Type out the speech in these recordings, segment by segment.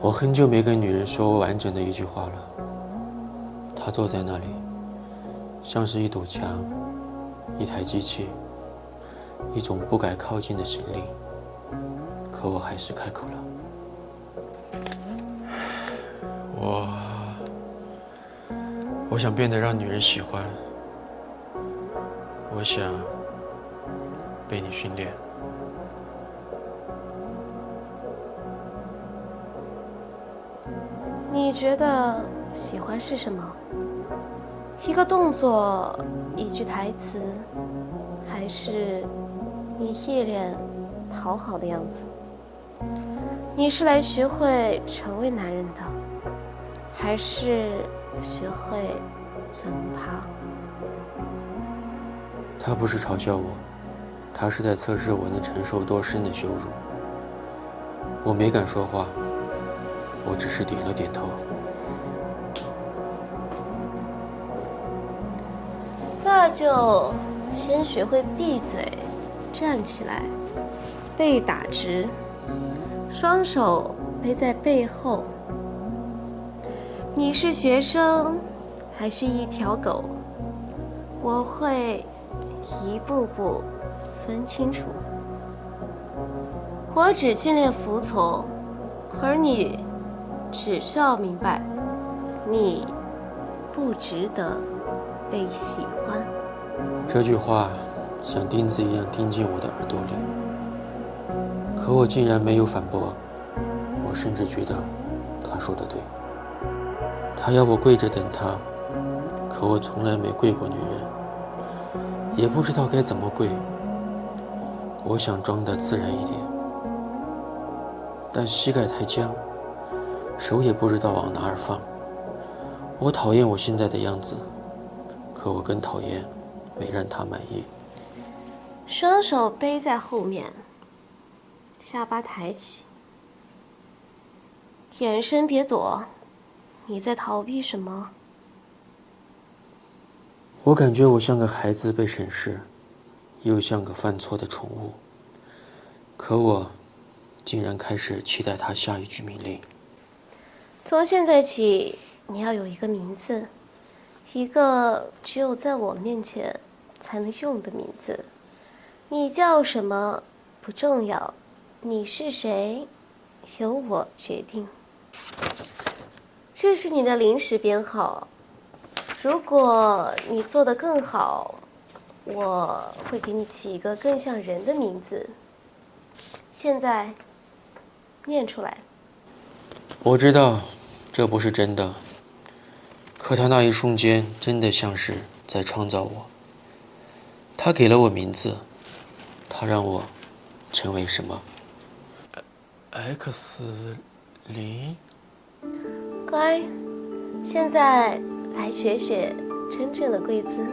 我很久没跟女人说过完整的一句话了。她坐在那里，像是一堵墙，一台机器，一种不敢靠近的神灵。可我还是开口了。我想变得让女人喜欢，我想被你训练。你觉得喜欢是什么？一个动作，一句台词，还是你一脸讨好的样子？你是来学会成为男人的，还是学会怎么爬？他不是嘲笑我，他是在测试我能承受多深的羞辱。我没敢说话，我只是点了点头。那就先学会闭嘴，站起来，背打直，双手背在背后。你是学生，还是一条狗？我会一步步分清楚。我只训练服从，而你只需要明白，你不值得被喜欢。这句话像钉子一样钉进我的耳朵里，可我竟然没有反驳。我甚至觉得他说的对。他要我跪着等他，可我从来没跪过女人，也不知道该怎么跪。我想装得自然一点，但膝盖太僵，手也不知道往哪儿放。我讨厌我现在的样子，可我更讨厌没让他满意。双手背在后面，下巴抬起，眼神别躲。你在逃避什么？我感觉我像个孩子被审视，又像个犯错的宠物。可我竟然开始期待他下一句命令。从现在起，你要有一个名字，一个只有在我面前才能用的名字。你叫什么不重要，你是谁，由我决定。这是你的临时编号，如果你做得更好，我会给你起一个更像人的名字。现在，念出来。我知道这不是真的，可他那一瞬间真的像是在创造我。他给了我名字，他让我成为什么？X0。乖，现在来学学真正的跪姿。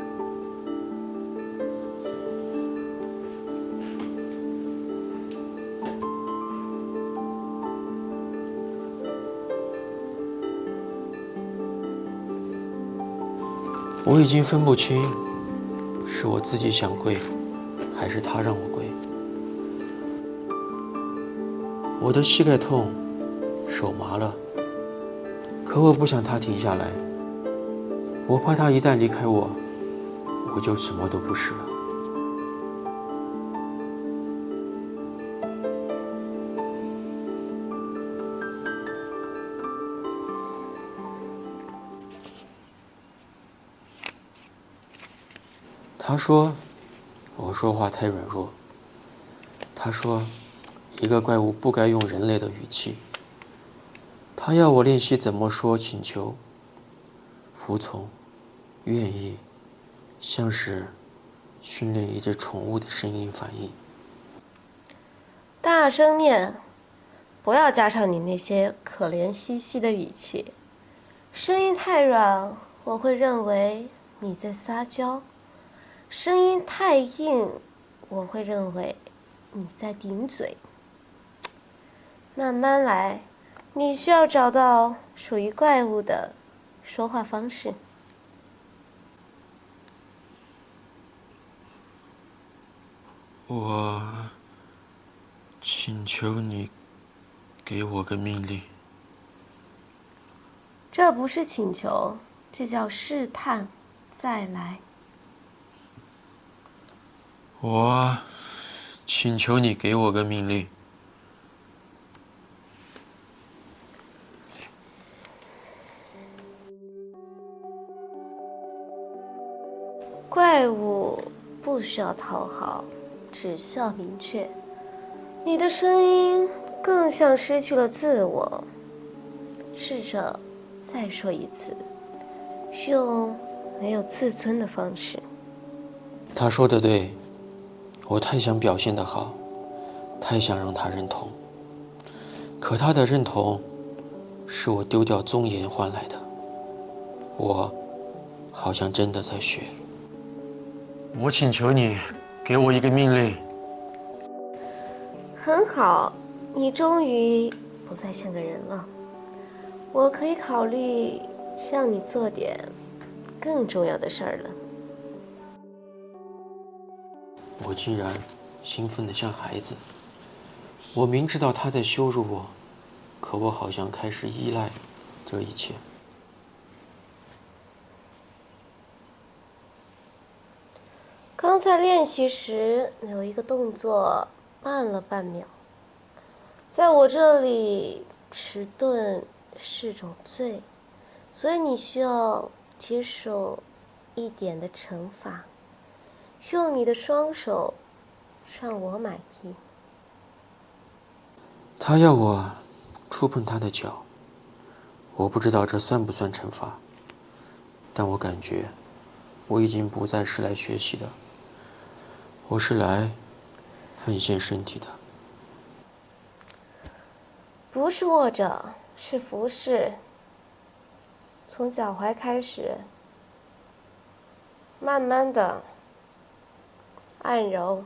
我已经分不清，是我自己想跪，还是他让我跪。我的膝盖痛，手麻了，可我不想他停下来。我怕他一旦离开我，我就什么都不是了。他说我说话太软弱。他说一个怪物不该用人类的语气。他要我练习怎么说请求、服从、愿意，像是训练一只宠物的声音反应。大声念，不要加上你那些可怜兮兮的语气。声音太软，我会认为你在撒娇；声音太硬，我会认为你在顶嘴。慢慢来，你需要找到属于怪物的说话方式。我请求你给我个命令。这不是请求，这叫试探，再来。我请求你给我个命令。怪物不需要讨好，只需要明确。你的声音更像失去了自我。试着再说一次，用没有自尊的方式。他说的对，我太想表现得好，太想让他认同。可他的认同，是我丢掉尊严换来的。我好像真的在学。我请求你，给我一个命令。很好，你终于不再像个人了。我可以考虑让你做点更重要的事儿了。我竟然兴奋得像孩子。我明知道他在羞辱我，可我好像开始依赖这一切。刚才练习时有一个动作慢了半秒，在我这里迟钝是种罪，所以你需要接受一点的惩罚，用你的双手让我满意。他要我触碰他的脚，我不知道这算不算惩罚，但我感觉我已经不再是来学习的，我是来奉献身体的。不是握着，是服侍，从脚踝开始，慢慢的按揉，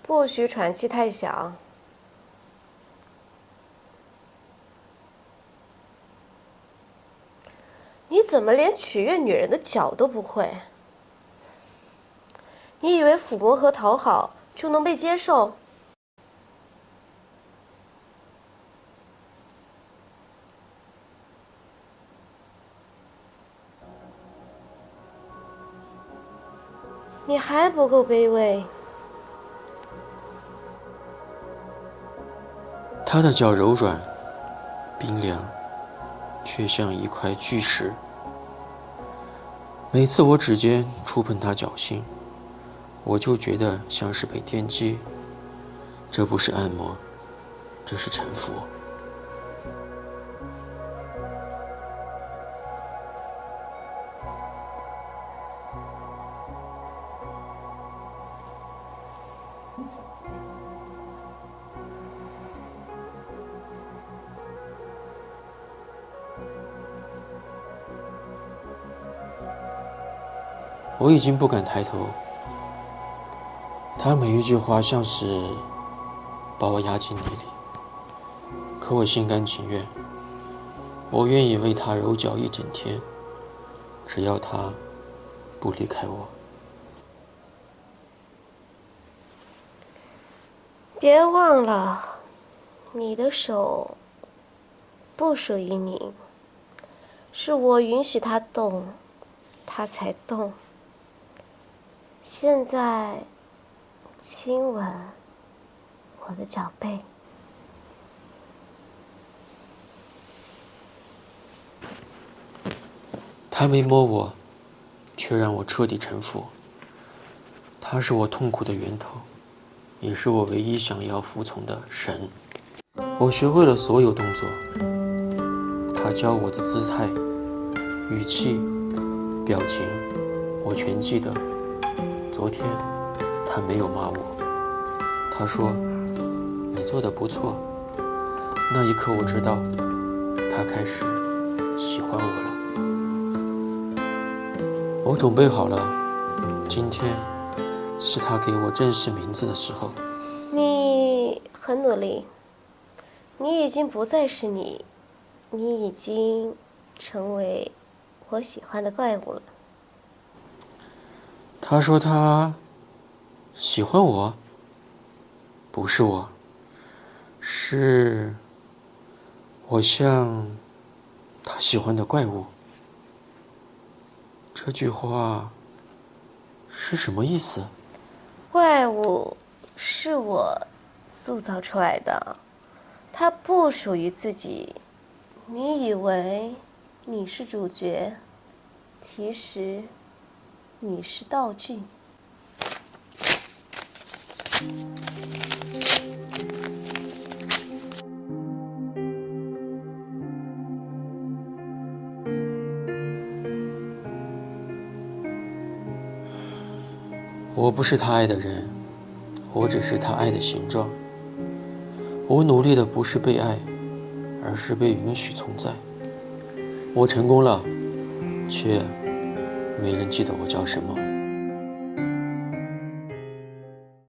不许喘气太响。你怎么连取悦女人的脚都不会？你以为抚摸和讨好就能被接受？你还不够卑微。他的脚柔软、冰凉，却像一块巨石。每次我指尖触碰他脚心，我就觉得像是被电击。这不是按摩，这是臣服。我已经不敢抬头，他每一句话像是把我压进泥里，可我心甘情愿，我愿意为他揉脚一整天，只要他不离开我。别忘了，你的手不属于你，是我允许它动，它才动。现在，亲吻我的脚背。他没摸我，却让我彻底臣服。他是我痛苦的源头，也是我唯一想要服从的神。我学会了所有动作，他教我的姿态、语气、表情，我全记得。昨天，他没有骂我，他说：“你做得不错。”那一刻，我知道，他开始喜欢我了。我准备好了，今天是他给我正式名字的时候。你很努力，你已经不再是你，你已经成为我喜欢的怪物了。他说他喜欢我，不是我，是我像他喜欢的怪物。这句话是什么意思？怪物是我塑造出来的，它不属于自己。你以为你是主角，其实你是道具。我不是他爱的人，我只是他爱的形状。我努力的不是被爱，而是被允许存在。我成功了，却没人记得我叫什么。